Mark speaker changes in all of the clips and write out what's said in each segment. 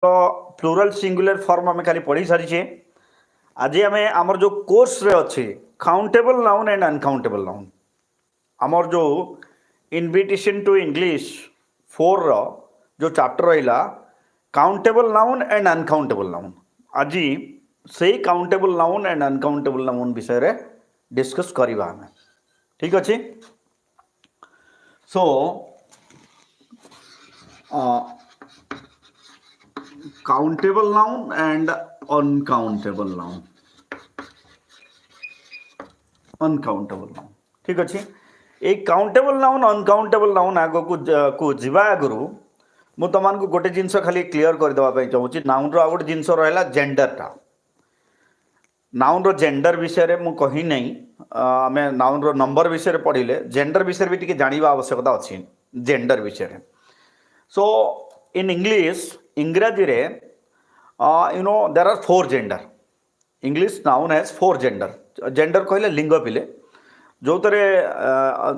Speaker 1: तो plural singular form आम खाली पढ़ी सारी। आज आम आमर जो कोर्स रे अच्छे countable noun and uncountable noun आमर जो इनविटेशन टू इंग्लिश 4 रो जो चैप्टर रहा countable noun and uncountable noun आज से countable noun and uncountable noun विषय रे डिस्कस करवा आम ठीक अच्छे। So countable noun and uncountable noun ठीक अच्छे। ये काउंटेबल नाउन अनकाउंटेबल नाउन आग को जीवा आगु मु तुमको गोटे जिनस खाली क्लीयर करदेवाई चाहूँगी। नाउन रो गोटे जिनस रहा जेंडरटा नाउन रो जेंडर विषय में कही नहीं आम नाउन रो नंबर विषय पढ़ले जेंडर विषय भी टी जाना आवश्यकता अच्छी जेंडर विषय। सो इन इंग्लिश इंग्राजी रे you know there are 4 gender. English noun has 4 gender. Gender कहले लिंग पिले जो थे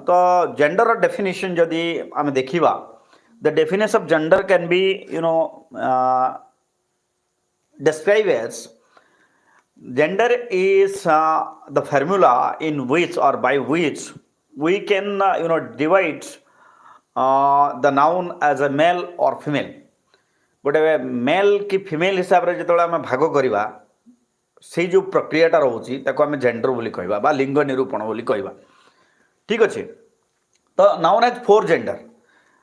Speaker 1: तो जेंडर डेफिनेशन जदि आम देखा the definition of gender can be you know described as gender is the formula in which or by which we can you know divide the noun as a male or female। गोटे mail कि female हिसाब से जो आम भाग करवा से जो प्रक्रियाटा रोचे आम जेंडर बोली कहवा बा लिंग निरूपण बोली कहवा ठीक अच्छे। तो noun has 4 gender.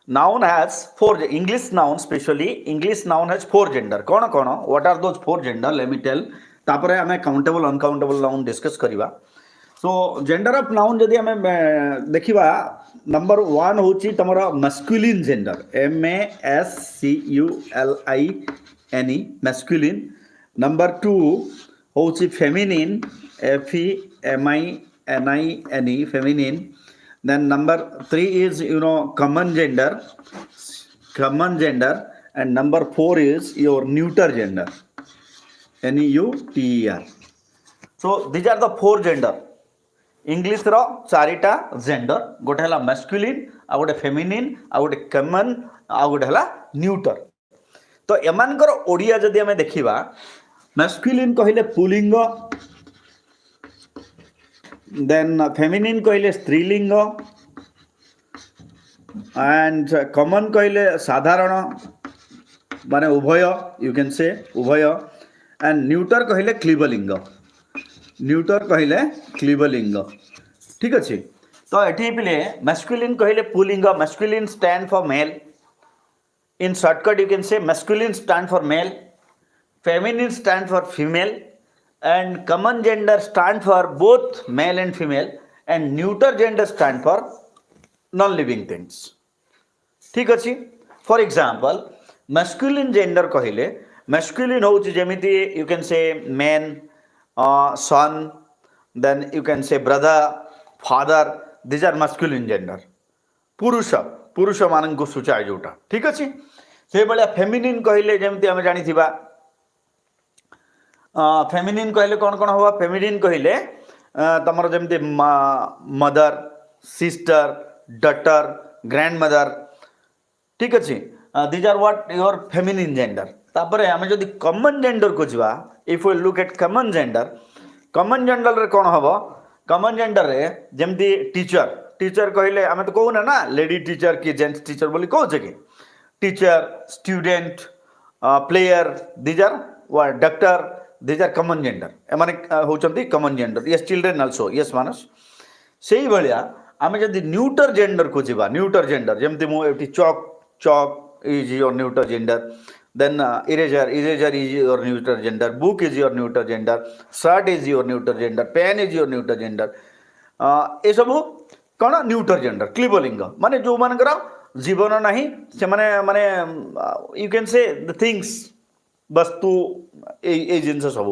Speaker 1: Noun has 4 English noun specially English noun has 4 gender. कौन कौन what are those 4 gender let me tell तापर आम काउंटेबल अनकाउंटेबल नाउन डिस्कस करवा। सो जेंडर ऑफ नाउन जदि आम देखा नंबर 1 हूँ तुम masculine gender MASCULIN masculine. Number 2 हूँ feminine FEMININE feminine. Then number 3 is you know common gender and number 4 is your neuter gender NEUTER। So these are the 4 gender। English रो 4टा gender गोटे है मैस्कुलिन आ गोटे feminine आ गोटे कमन आ गोटे है neuter. तो एमानकर ओडिया जदि आम देखा मैस्कुलिन कहले पुलिंग देन फेमिनिन कहले स्त्रीलिंग एंड कॉमन कहले साधारण माने उभय यू कैन से उभय एंड न्यूटर कहले क्लीबलिंग ठीक अच्छे। तो ये पे मैस्कुलिन कहले pulling masculine stand for male in shortcut you can से masculine stand for male feminine stand for female and common gender stand for both male and female and neuter gender stand for non living things ठीक अच्छी। For example masculine gender कहले masculine हो जेमिति you can say man son then you can say brother father these are masculine gender पुरुष मान को सूचाए जोटा ठीक अच्छी। से भाया फेमिनिन कहले जेमिति आम जानी फेमिनिन कहले कौन कौन हुआ फेमिनिन कहले तुम जमी mother sister daughter grandmother ठीक अच्छे these are what your feminine gender. तापर आम जदि कॉमन जेंडर को जीवा if we look at common gender रे कौन हम कॉमन जेंडर रे जमती टीचर कहले आम तो कहूना ना लेडी टीचर कि जेंट्स टीचर बोली कहे कि teacher student player these are doctor these are common gender एमाने होचंती common gender yes children also yes मानस सेही भलिया आमे जदि न्यूटर जेंडर को जीवा न्यूटर जेंडर जेमति मु एटी chalk is your neuter gender then eraser is your neuter gender book is your neuter gender shirt is your neuter gender pen is your neuter gender ए सब कौन न्यूटर जेंडर क्लीबलिंग माने जो मानकर जीवन नाही से माने यू कैन से द थिंग्स वस्तु ए जिनस सब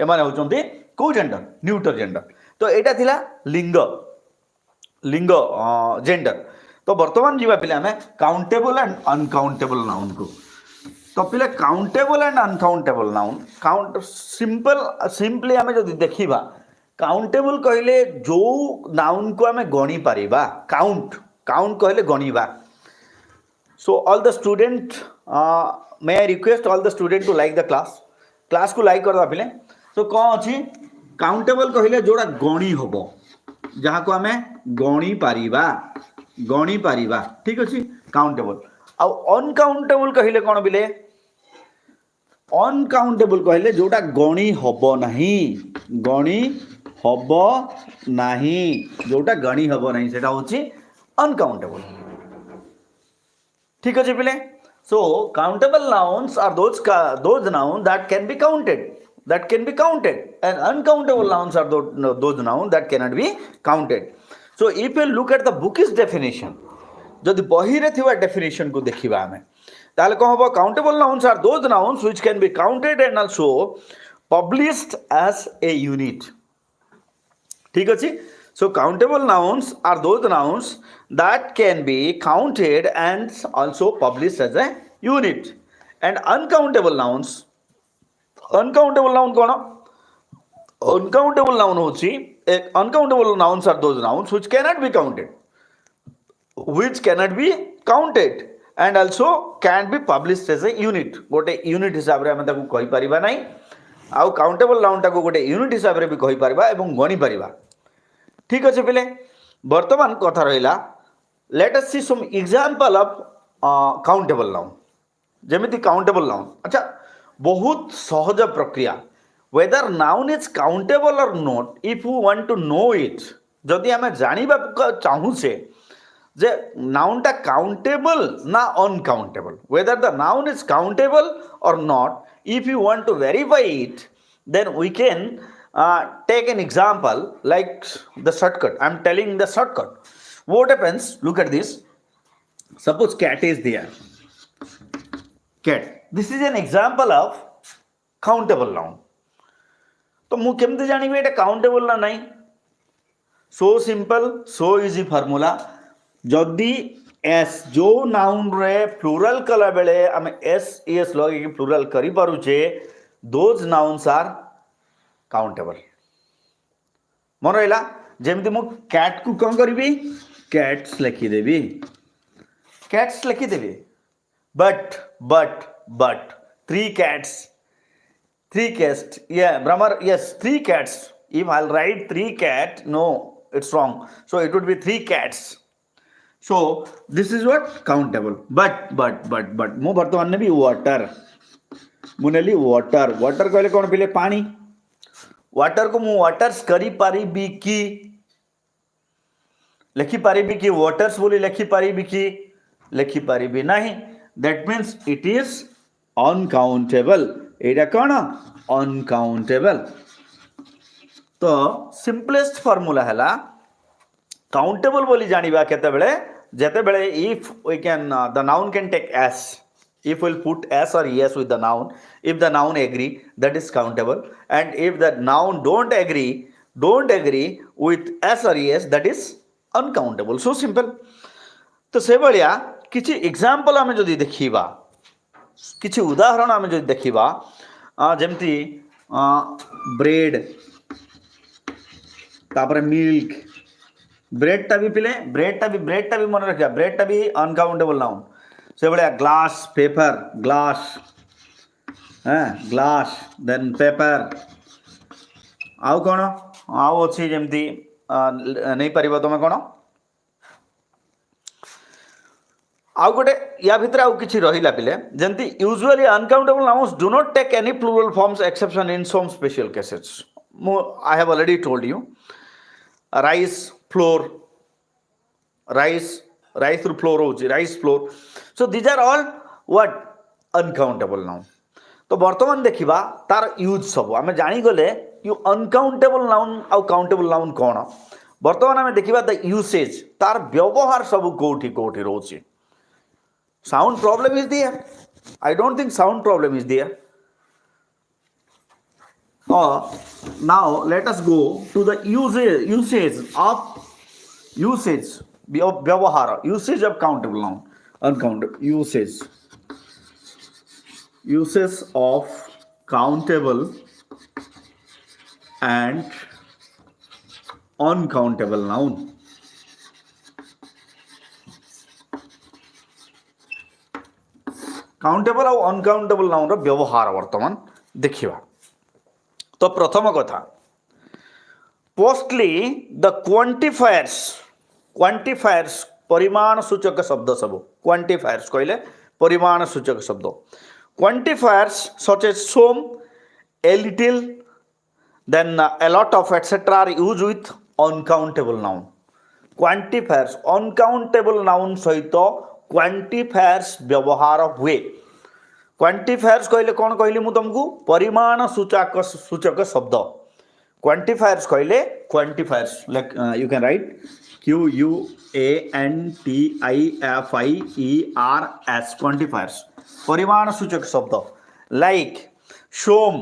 Speaker 1: एम होती कौ जेंडर न्यूटर जेंडर। तो यहाँ थिला लिंग जेंडर। तो बर्तमान जीवा पिले आम काउंटेबल एंड अनकाउंटेबल नाउन को। तो पिले countable and uncountable noun count simply आम जब देखा काउंटेबल कहले जो नाउन को आम गणी पारिबा काउंट कहले गणिबा। So all the student may I request all the student to like the class को like करदा पिले so कौन अछि काउंटेबल कहिले जोड़ा गणी होबो जहाँ को आमे गणी पारिबा ठीक अछि काउंटेबल आ अनकाउंटेबल कहिले कौन बिले अनकाउंटेबल कहले जोटा गणी हब नाही जोटा गणी हब नाही सेटा होची अनकाउंटेबल ठीक अछि पिले so countable nouns are those nouns that can be counted and uncountable nouns are those nouns that cannot be counted so if you look at the book's definition जदि बही रे थिवा डेफिनेशन को देखिबा हमें ताले कौन हबो countable nouns are those nouns which can be counted and also published as a unit ठीक अछि so countable nouns are those nouns that can be counted and also published as a unit and uncountable nouns uncountable noun cone uncountable noun होची uncountable nouns are those nouns which cannot be counted and also can be published as a unit गोटे unit हिसाब रे हम ताको कहि परिबा नै आउ countable noun टाको गोटे यूनिट हिसाब रे भी कहि परिबा एवं गणी परिबा ठीक अछि पिले वर्तमान कथा रहिला let us see some example of countable noun जेमिति काउंटेबल नाउन अच्छा बहुत सहज प्रक्रिया whether noun is countable or not if you want to know it जदि हमें जानिबा चाहू से जे noun टा countable ना uncountable whether the noun is countable or not if you want to verify it then we can take an example like the shortcut I'm telling the shortcut what happens look at this suppose cat is there cat this is an example of countable noun तो मु केमते जानिबे एटा countable ना नहीं so simple so easy formula जदि S जो noun रे plural कला बेले हम एस एस लगे प्लूरल करि पारुचे दोज नाउन्स आर काउंटेबल मन रहिला जेमति मु कैट को कोन करबी कैट्स लिखि देबी but three cats yeah Brahmar yes three cats if I'll write three cat no it's wrong so it would be three cats so this is what countable but mo bartaman ne bi water muneli water कहले कोन पिले पानी water को मु waters करी पारिबी की लिखि पारिबी की waters बोली लिखि पारिबी नहीं that means it is uncountable एटा कौन अनकाउंटेबल तो सिंपलेस्ट फार्मूला हैला काउंटेबल बोली जानिबा केते बेले जेते बेले if we can the noun can take s if we'll put s or es with the noun if the noun agree that is countable and if the noun don't agree with s or es that is uncountable so simple तो से भलिया किछि example हमें जदि देखिबा किछि उदाहरण हमें जदि देखिबा जेमती ब्रेड तापर मिल्क ब्रेड टा भी पिले ब्रेड टा भी मन रखिया ब्रेड टा भी अनकाउंटेबल नाउन से बड़े glass paper glass then paper आउ कोन आउ अछि जेमती नहीं परिबो तमे कोन आउ गोटे या भितर आउ किछि रहिला पिले जेंति usually uncountable nouns do not take any plural forms exception in some special cases I have already told you rice flour rice through flour होची rice flour so these are all what uncountable noun तो वर्तमान देखिबा तार use सब आमे जानि गले यू अनकाउंटेबल नाउन आ काउंटेबल नाउन कोन वर्तमान आमे देखिबा द यूसेज तार व्यवहार सब कोठी रोची sound problem is there I don't think sound problem is there now let us go to the usage of vyavahara usage of countable noun uncountable uses of countable and uncountable noun countable और uncountable noun रो व्यवहार वर्तमान देखिबा। तो प्रथम कथा पोस्टली the quantifiers परिमाण सूचक शब्द सब क्वांटिफायर्स कहले परिमाण सूचक शब्द quantifiers such as some a little then a lot of etc are used with uncountable noun quantifiers uncountable noun सहित क्वांटिफायर्स व्यवहार हुए। क्वांटिफायर्स कहले कौन कहली मु तुमको परिमाण सूचक शब्द क्वांटिफायर्स कहले quantifiers like you can write QUANTIFIERS quantifiers परिमाण सूचक शब्द like Shome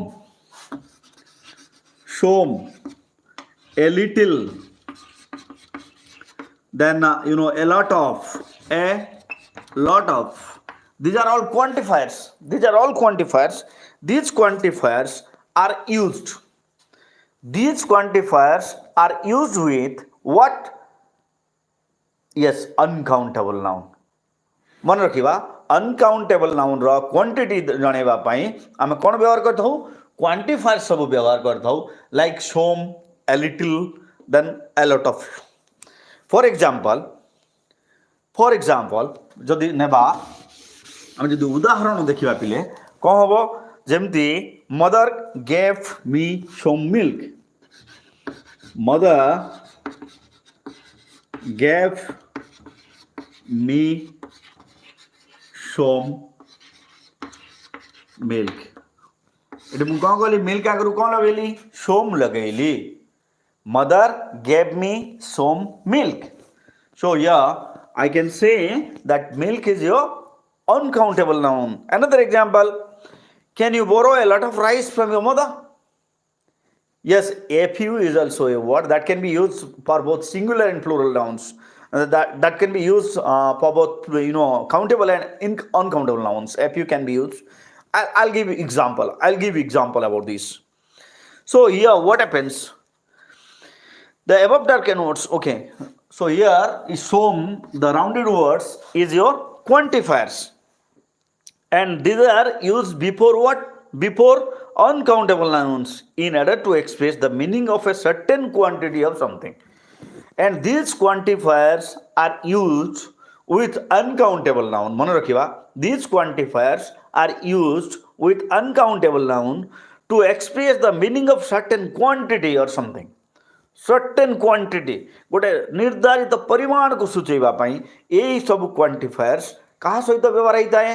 Speaker 1: a little then a lot of these are all quantifiers these quantifiers are used with what yes uncountable noun मन रखिबा अनकाउंटेबल नाउन रो क्वांटिटी जणेबा पई आमे कोन व्यवहार करथौ क्वांटिफायर सब व्यवहार करथौ like some a little then a lot of for example जदि नेबा हम जदि उदाहरण देखिबा पिले कोन होबो जेमति mother gave me some milk mother gave me some milk इट मु कौन कहली मिल्क आगु कौन लगेली सोम लगेली mother gave me some milk so yeah I can say that milk is your uncountable noun. Another example can you borrow a lot of rice from your mother? Yes, a few is also a word that can be used for both singular and plural nouns. That can be used for both countable and uncountable nouns. A few can be used. I'll give you example. About this. So here what happens? The above that connotes okay. So here is shown the rounded words is your quantifiers. And these are used before what? Before uncountable nouns in order to express the meaning of a certain quantity of something. And these quantifiers are used with uncountable noun. Mane rakhiba. These quantifiers are used with uncountable noun to express the meaning of certain quantity or something. Certain quantity गोटे निर्धारित परिमाण को सूचेबा पई एई सब quantifiers कहा सहित व्यवहार होता है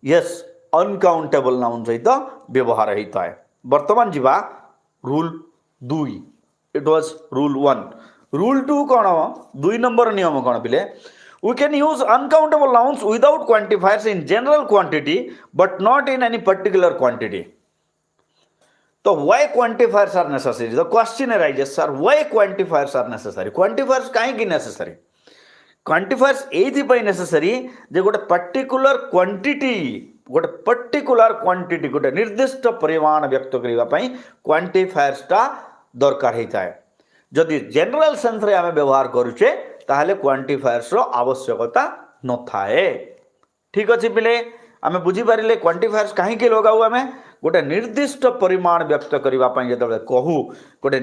Speaker 1: यस अनकाउंटेबल नाउन सहित व्यवहार होता है। वर्तमान जीवा rule 2 it was rule 1 rule 2 कौन 2 नंबर नियम कौन पिले we can use uncountable nouns without quantifiers in general quantity but not in any particular quantity. So why quantifiers are necessary? The question arises, sir, why quantifiers are necessary? Quantifiers काहे necessary? Quantifiers एइथिपाई necessary जे गोटे particular quantity गोटे निर्दिष्ट परिमाण व्यक्त करिबा पई quantifiers ता दरकार होता है। जदि जनरल सेंस रे आमे व्यवहार करूचे ताहले क्वांटिफायर्स रो आवश्यकता न थाए। ठीक अछि पिले आमे बुझी पारिले क्वांटिफायर्स काहे के लगाउ आमे गोटे निर्दिष्ट परिमाण व्यक्त करिबा पई जतबे कहू गोटे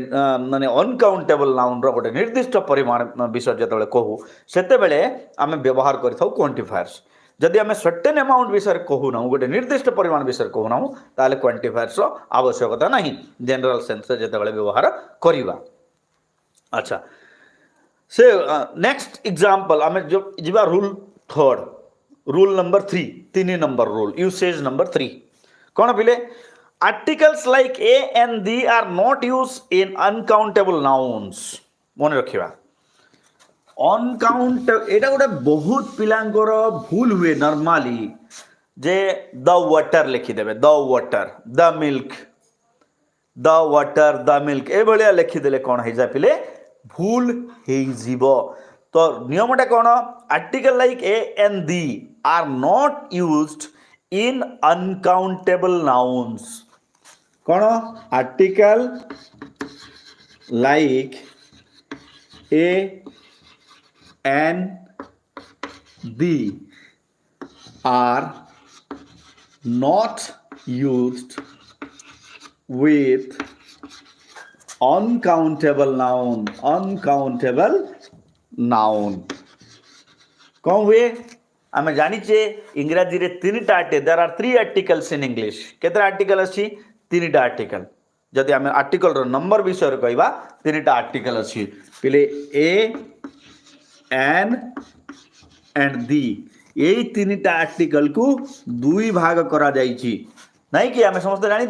Speaker 1: माने अनकाउंटेबल नाउन रो गोटे निर्दिष्ट परिमाण विषय जतबे कहू सेते बेले आमे व्यवहार करिथाउ क्वांटिफायर्स। जदि आमे सर्टेन अमाउंट विषय कहू ना गोटे निर्दिष्ट परिमाण विषय कहू ना ताले क्वांटिफायर्स रो आवश्यकता नहीं जनरल सेंस रे जतबे व्यवहार करिबा। अच्छा से नेक्स्ट एग्जांपल आमे जो जिबा rule 3 rule number 3 number rule usage number 3 कौन पिले articles like a and the are not use in uncountable nouns. मन रखिबा अनकाउंट एटा गोटे बहुत पिलांकर भूल हुए नॉर्मली जे द वाटर लिखि देबे the water the milk the water the milk ए भलिया लिखि देले कोन हे जा पिले भूल हे जीवो। तो नियमटा कौन article like a and the are not used in uncountable nouns. कौन article like a and the are not used with uncountable noun कौन हुए आम जाचे इंग्राजी रे तीनटा there are three articles in English केते आर्टिकल अच्छी तीनटा आर्टिकल जदि आम आर्टिकल रो नंबर विषय कहवा तीनटा आर्टिकल अच्छी पहले ए एन एंड दी यही तीनटा आर्टिकल को दुई भाग करा जाइछि नहीं कि आम समस्त जानी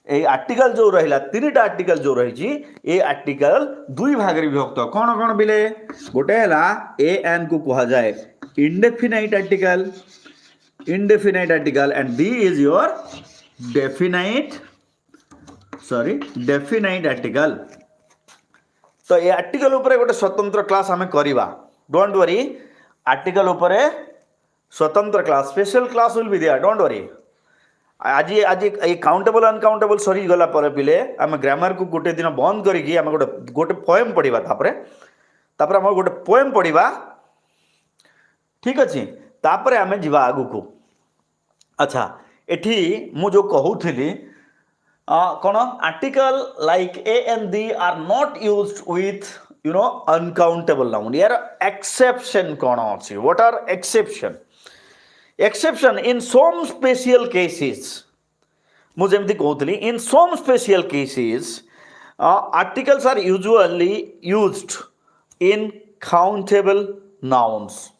Speaker 1: ए आर्टिकल जो रहा तीनटा आर्टिकल जो रही ए आर्टिकल दुई भाग विभक्त कौन कौन बिले गोटे है ए एन को कह जाए indefinite article and the is your definite article तो ये आर्टिकल उपरे गोटे स्वतंत्र क्लास आम करवा डोंट वरी आर्टिकल उपरे स्वतंत्र class special class will be there don't worry आज आज ये काउंटेबल अनकाउंटेबल सरी गला पर पिले आम ग्रामर को गोटे दिन बंद करिकी आम गोटे पोएम पढ़ा तापर आम गोटे पोएम पढ़ा ठीक अच्छे तापर आम जा आगु को अच्छा एठी मु जो कहूली कौन article like a and the are not used with uncountable noun यार एक्सेप्शन कौन अच्छी what are exception in some special cases मुझे एमती कहूली in some special cases articles are usually used in countable nouns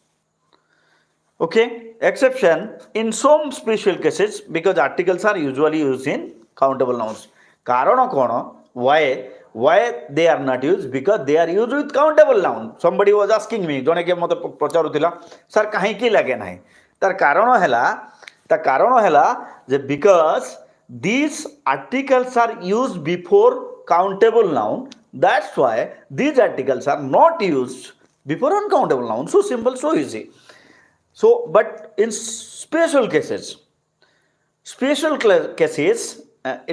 Speaker 1: okay exception in some special cases because articles are usually used in countable nouns कारण कौन why they are not used because they are used with countable noun somebody was asking me जने के मते पचारुथिला sir काहे की लागे नाही तार कारण है जे because these articles are used before countable noun that's why these articles are not used before uncountable noun so simple so easy so but in special cases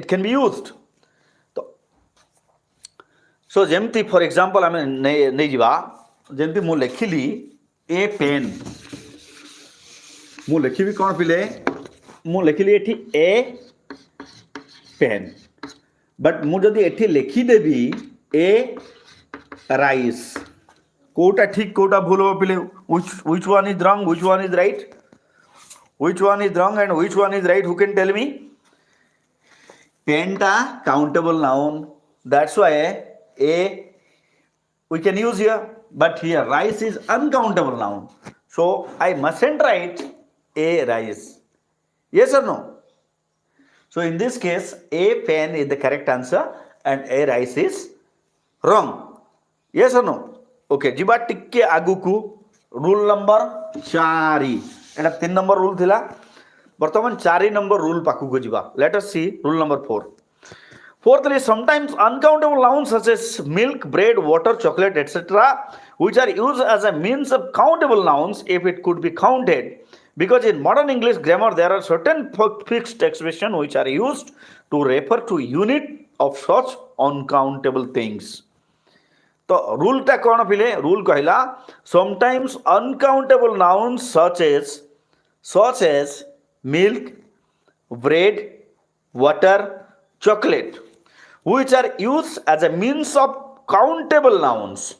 Speaker 1: it can be used so jemti for example ame nei jiba jemti mu lekhili a pen मु लिखी कौन पिले मु लिखली एठी ए pen but मु जदि एठी लिखी देबी ए राइस कोटा ठीक कोटा भूल हो पिले which one is wrong which one is right and which one is right who can tell me pen ta countable noun that's why a we can use here but here rice is uncountable noun so I mustn't write a rice yes or no so in this case a pen is the correct answer and a rice is wrong yes or no okay jiba tikke agu ku rule number 4 Etah 3 number rule थिला वर्तमान 4 number rule पाखु को जिबा let us see rule number 4 fourthly sometimes uncountable nouns such as milk bread water chocolate etc which are used as a means of countable nouns if it could be counted because in modern English grammar there are certain fixed expressions which are used to refer to unit of such uncountable things तो rule टा कौन फिले rule कहला sometimes uncountable nouns such as milk bread water chocolate which are used as a means of countable nouns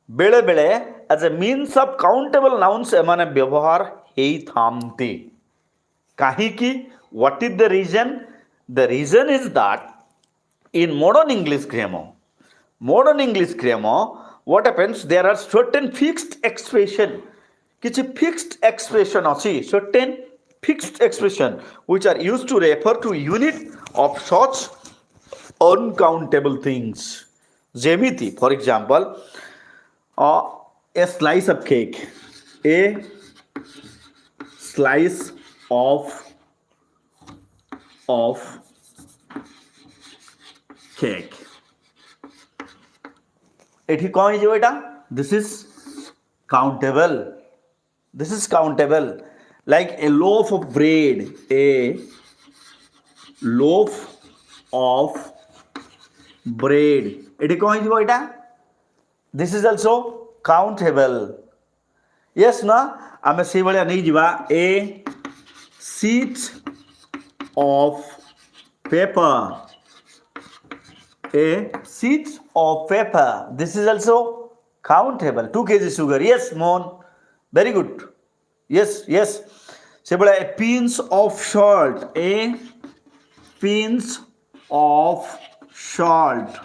Speaker 1: बेले बेले as a means of countable nouns एमाने व्यवहार हेई थामती काहे की what is the reason is that in modern English grammar what happens there are certain fixed expression किछि fixed expression अछि certain fixed expression which are used to refer to unit of such uncountable things जेमिति for example a slice of cake a slice of cake एठी कौन है जो बेटा this is countable like a loaf of bread एठी कौन है जो बेटा this is also countable yes ना आमे से भाया नहीं जीवा a sheet of paper. A sheet of paper. This is also countable. 2 kg sugar. Yes, Mohan. Very good. Yes, yes. Say a pinch of salt. A pinch of salt.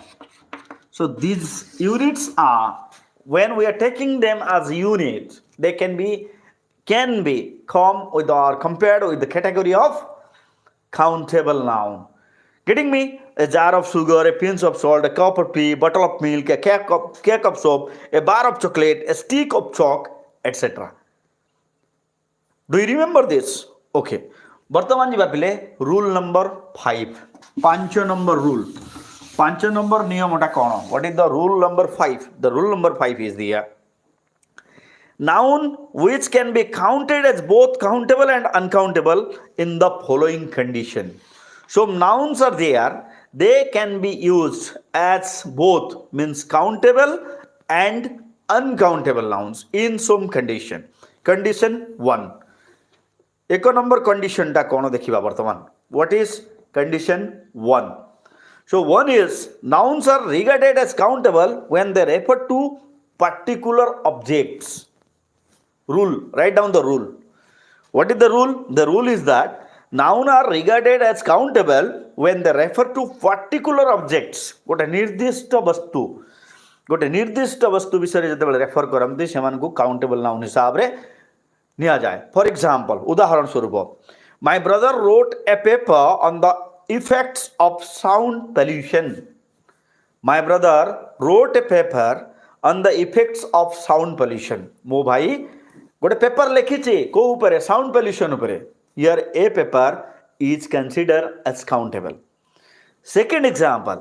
Speaker 1: So these units are, when we are taking them as unit, they can be come with or compared with the category of countable noun. Getting me? A jar of sugar, a pinch of salt, a cup of tea, bottle of milk, a cake of soap, a bar of chocolate, a stick of chalk, etc. Do you remember this? Okay. ବର୍ତ୍ତମାନ ଯିବା ପିଲେ rule number 5 ପାଞ୍ଚ number rule ପାଞ୍ଚ number ନିୟମଟା କ'ଣ? What is the rule number 5? The rule number 5 is the noun which can be counted as both countable and uncountable in the following condition. So nouns are there, they can be used as both, means countable and uncountable nouns in some condition. Condition 1. एक number condition टा कौन देखिबा वर्तमान. What is condition 1? So 1 is nouns are regarded as countable when they refer to particular objects. Rule. Write down the rule. What is the rule? The rule is that noun are regarded as countable when they refer to particular objects. गोटे निर्दिष्ट वस्तु विषय जब refer करती से countable noun हिसाब से निया जाए. फॉर एग्जांपल उदाहरण स्वरूप my brother wrote a paper on the effects of sound pollution. My brother wrote a paper on the effects of sound pollution. मो भाई गोटे पेपर लिखी को ऊपर साउंड पोल्यूशन ऊपर. Here a paper is consider as countable. Second example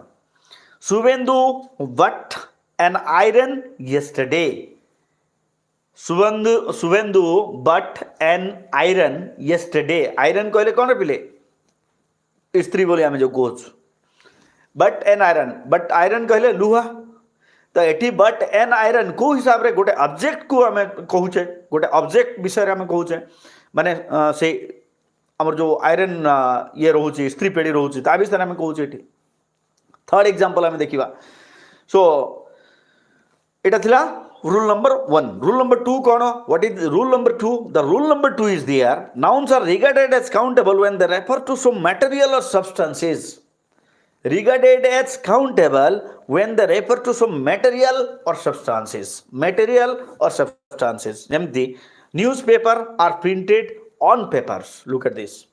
Speaker 1: Suvendu but an iron yesterday. Suvendu but an iron yesterday. Iron कहले कौन पिले स्त्री बोली आम जो कोच. बट एन आयरन कहले लुहा. तो एटी बट एन आयरन को हिसाब रे गोटे ऑब्जेक्ट को आम कहूचे, गोटे ऑब्जेक्ट विषय आम कहूचे माने से आमर जो आयरन ये रोचे स्त्री पेड़ी रोचे ता विषय आम कहूचे. एटी थर्ड एग्जांपल आम देखिबा. सो एटा थिला rule number 1. Rule number 2 कौन? What is rule number 2? The rule number 2 is there. Nouns are regarded as countable when they refer to some material or substances. Regarded as countable when they refer to some material or substances. Material or substances. Empty. Newspaper are printed on papers. Look at this.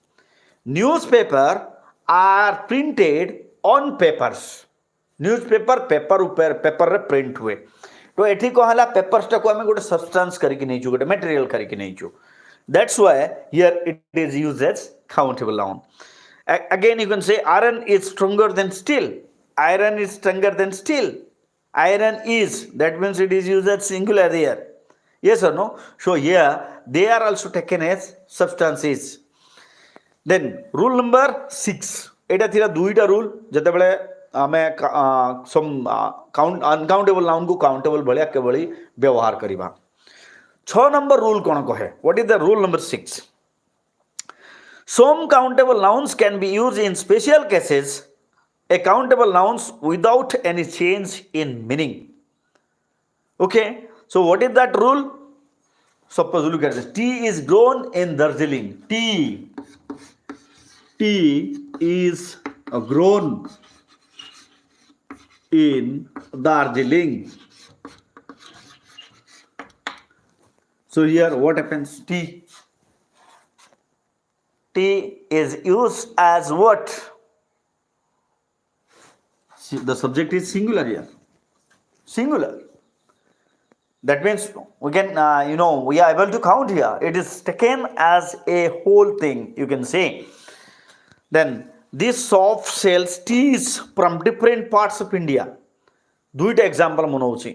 Speaker 1: Newspaper are printed on papers. Newspaper paper ऊपर paper रे print हुए. तो एठी कहला papers टा को हमें गोटे सब्सटेंस करके नहीं छु, गोटे मटेरियल करके नहीं छु. That's why here it is used as countable noun. Again you can say iron is stronger than steel. Iron is stronger than steel. Iron is, that means it is used as singular here. Yes और no? So here they are also taken as substances. Then rule number 6. एटा थिला दुईटा rule जते बेले आमे uncountable noun को countable भलिया के भली व्यवहार करिबा. 6 नंबर रूल कोन कहे? What is the rule number 6? Some countable nouns can be used in special cases, a countable nouns without any change in meaning. Okay, so what is that rule? Suppose look at this. Tea is grown in Darjeeling. Tea is grown in Darjeeling. So here what happens? Tea is used as what? The subject is singular here. Singular. That means we can, we are able to count here. It is taken as a whole thing, you can say. Then this shop sells teas from different parts of India. दुईटा example मनौछि.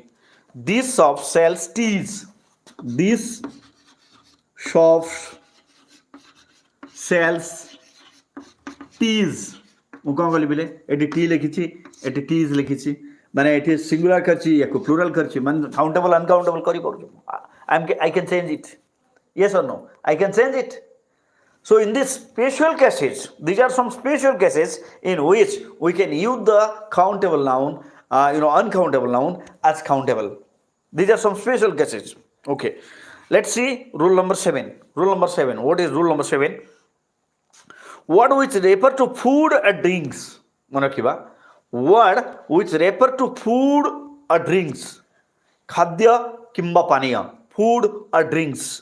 Speaker 1: This shop sells teas. This shop sells teas. मु कौन कहली बिले eighty T लिखिछि, eighty tease लिखिछि, माने eighty singular करछि या को plural करछि, माने काउंटेबल अनकाउंटेबल करि परछु. I can change it. Yes or no? I can change it. So in these special cases, these are some special cases in which we can use the countable noun, uncountable noun as countable. These are some special cases. Okay. Let's see rule number 7. Rule number 7. What is rule number 7? Word which refer to food or drinks. Mane rakhiba. Word which refer to food or drinks. Khadya kimba paniya. Food or drinks.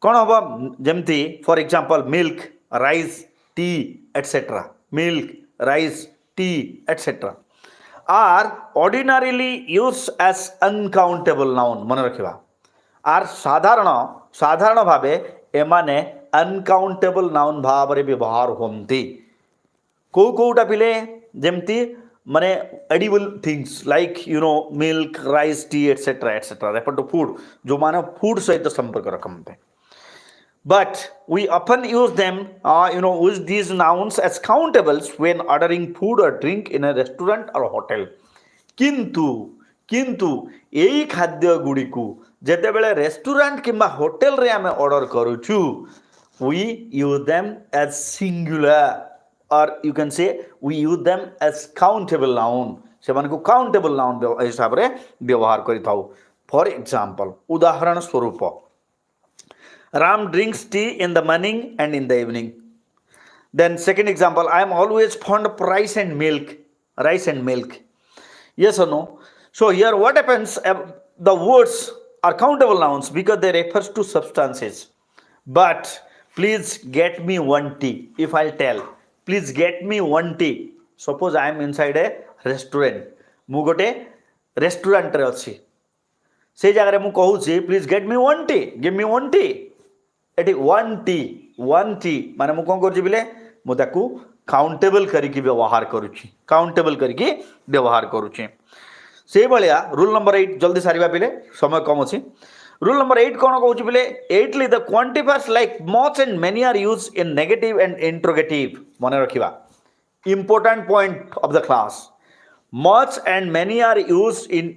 Speaker 1: କ'ଣ ହେବ ଯେମିତି for example milk rice tea etcetera milk rice tea etcetera are ordinarily use as uncountable noun ମନେ ରଖିବା ଆର୍ ସାଧାରଣ ଭାବେ ଏମାନେ ଅନକାଉଣ୍ଟେବଲ୍ noun ଭାବରେ ବ୍ୟବହାର ହୁଅନ୍ତି କେଉଁଟା ପିଲେ ଯେମିତି ମାନେ edible things like milk rice tea etcetera refer to food ଯେଉଁମାନେ ଫୁଡ୍ ସହିତ ସମ୍ପର୍କ ରଖନ୍ତି. But we often use them, use these nouns as countables when ordering food or drink in a restaurant or hotel. କିନ୍ତୁ ଏଇ ଖାଦ୍ୟ ଗୁଡ଼ିକୁ ଯେତେବେଳେ restaurant କିମ୍ବା ହୋଟେଲରେ ଆମେ ଅର୍ଡ଼ର କରୁଛୁ we use them as singular or you can say we use them as countable noun. ସେମାନଙ୍କୁ countable noun ହିସାବରେ ବ୍ୟବହାର କରିଥାଉ. For example, ଉଦାହରଣ ସ୍ୱରୂପ Ram drinks tea in the morning and in the evening. Then second example, I am always fond of rice and milk. Yes or no? So here what happens, the words are countable nouns because they refers to substances. But please get me one tea. If I'll tell, please get me one tea. Suppose I am inside a restaurant. ମୁଁ ଗୋଟେ ରେଷ୍ଟୁରାଣ୍ଟରେ ଅଛି ସେଇ ଜାଗାରେ ମୁଁ କହୁଛି please gate ମି one ଟି give ମି ୱାନ୍ ଟି ଏଠି ୱାନ୍ ଟି ମାନେ ମୁଁ କ'ଣ କରୁଛି ବିଲେ ମୁଁ ତାକୁ କାଉଣ୍ଟେବଲ୍ କରିକି ବ୍ୟବହାର କରୁଛି ସେଇଭଳିଆ ରୁଲ୍ ନମ୍ବର 8 ଜଲ୍ଦି ସାରିବା ପିଲେ ସମୟ କମ୍ ଅଛି. ରୁଲ୍ ନମ୍ବର 8 କ'ଣ କହୁଛି ବିଲେ eighthly the quantifiers like much and many are use in negative and interrogative. ମନେ ରଖିବା important point of the class. Much and many are use in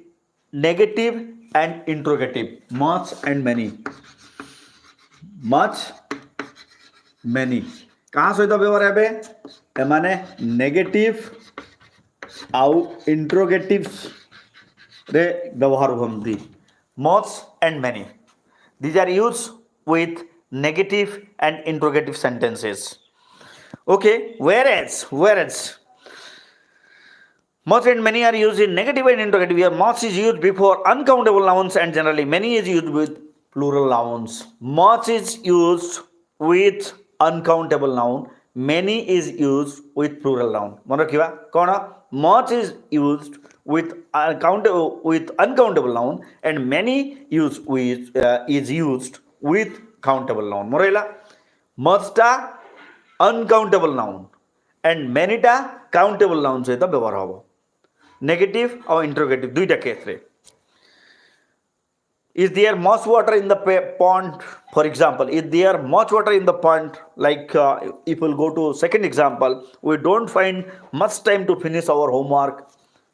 Speaker 1: negative and interrogative. Much and many କାହା ସହିତ ବ୍ୟବହାର ହେବେ ଏମାନେ ନେଗେଟିଭ୍ ଆଉ ଇଣ୍ଟ୍ରୋଗେଟିଭ୍ରେ ବ୍ୟବହାର ହୁଅନ୍ତି. Much and many these are used with negative and interrogative sentences. Okay, whereas much and many are used in negative and interrogative. Here much is used before uncountable nouns and generally many is used with plural nouns. Much is used with uncountable noun, many is used with plural noun. मन रखिबा कोन much is used with uncountable noun and many is used with countable noun. मोरैला much टा uncountable noun and many टा countable noun सहित व्यवहार हबो. Negative और interrogative दुईटा case रे. Is there much water in the pond? For example, is there much water in the pond? Like if we'll go to second example, we don't find much time to finish our homework.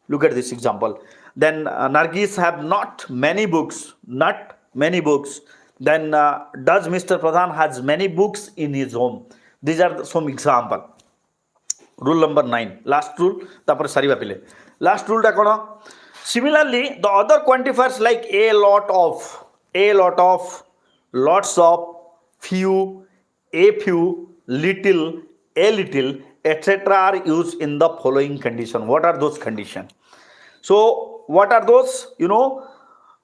Speaker 1: Look at this example. Then Nargis have not many books. Then does Mr. Pradhan has many books in his home? These are some example. Rule number 9. Last rule. तापर सारीबा पिले. Last rule टा कोन? Similarly, the other quantifiers like a lot of, lots of, few, a few, little, a little, etc. are used in the following condition. What are those conditions? So, what are those?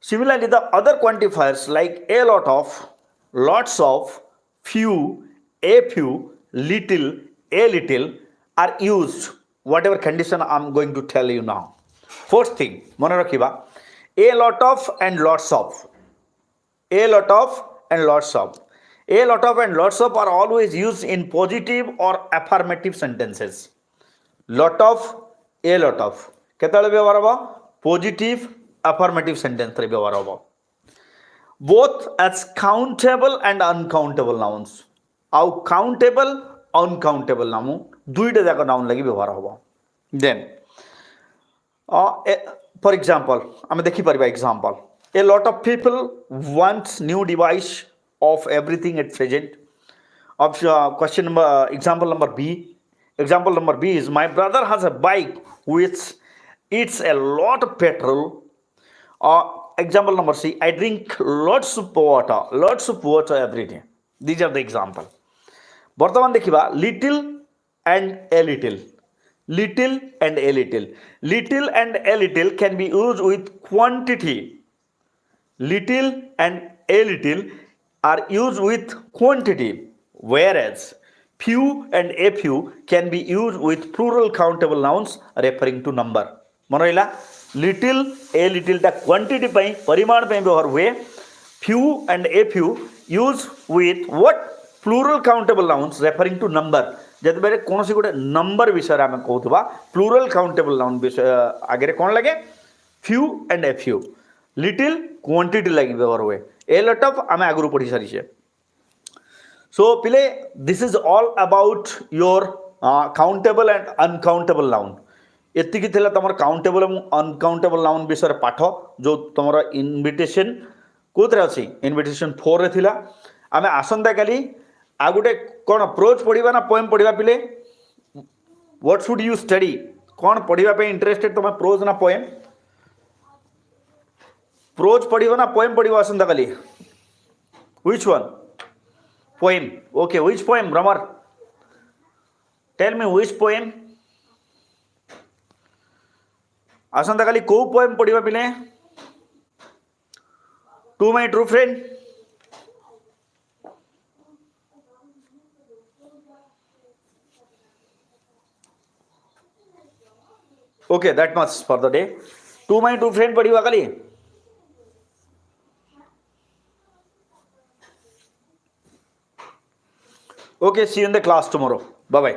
Speaker 1: Similarly, the other quantifiers like a lot of, lots of, few, a few, little, a little are used. Whatever condition I'm going to tell you now. First thing, mone rakhiba, a lot of and lots of. A lot of and lots of are always used in positive or affirmative sentences. Lot of, a lot of. केतले व्यवहार हबो? Positive, affirmative sentence रे व्यवहार हबो. Both as countable and uncountable nouns. आउ countable, uncountable नाम दुईटा जाक noun लागि व्यवहार हबो. Then for example, आमे देखि परिबा example. A lot of people want new device of everything at present. Question number example number B. Example number B is my brother has a bike which eats a lot of petrol. Example number C. I drink lots of water every day. These are the example. বর্তমান দেখিবা little and a little. Little and a little. Little and a little can be used with quantity. Little and a little are used with quantity, whereas few and a few can be used with plural countable nouns referring to number. मन रहा little ए लिटिलटा quantity परिमाण व्यवहार हुए. Few and a few use with what plural countable nouns referring to number. जब बेले कौन सी गोटे number विषय आम कहूबा प्लूरल काउंटेबल नाउन विषय आगे कौन लगे few and a few. Little quantity लगे व्यवहार हुए. ए लट ऑफ आम आगु पढ़ी सारी. सो पिले this is all about your countable and uncountable noun. एतिकी थिला तमर काउंटेबल और अनकाउंटेबल नाउन विषय पाठ जो तुम इनविटेशन कोथरे अच्छी इनविटेशन 4 रे थिला. आमे आसंता काली आ गोटे कौन प्रोज पढ़ा ना पोएम पढ़ा पिले व्हाट शुड यू स्टडी कौन पढ़ा इंटरेस्टेड तुम प्रोज ना पोएम प्रोज पढ़ा ना पोएम पढ़ा आसंता काली which one poem. Okay which poem रमर टेल मी व्हिच पोएम आसंता काली को पोएम पढ़ा पिले to my true friend. Okay, that much for the day. To my two friend पढ़िवा खाली. Okay, see you in the class tomorrow. Bye bye.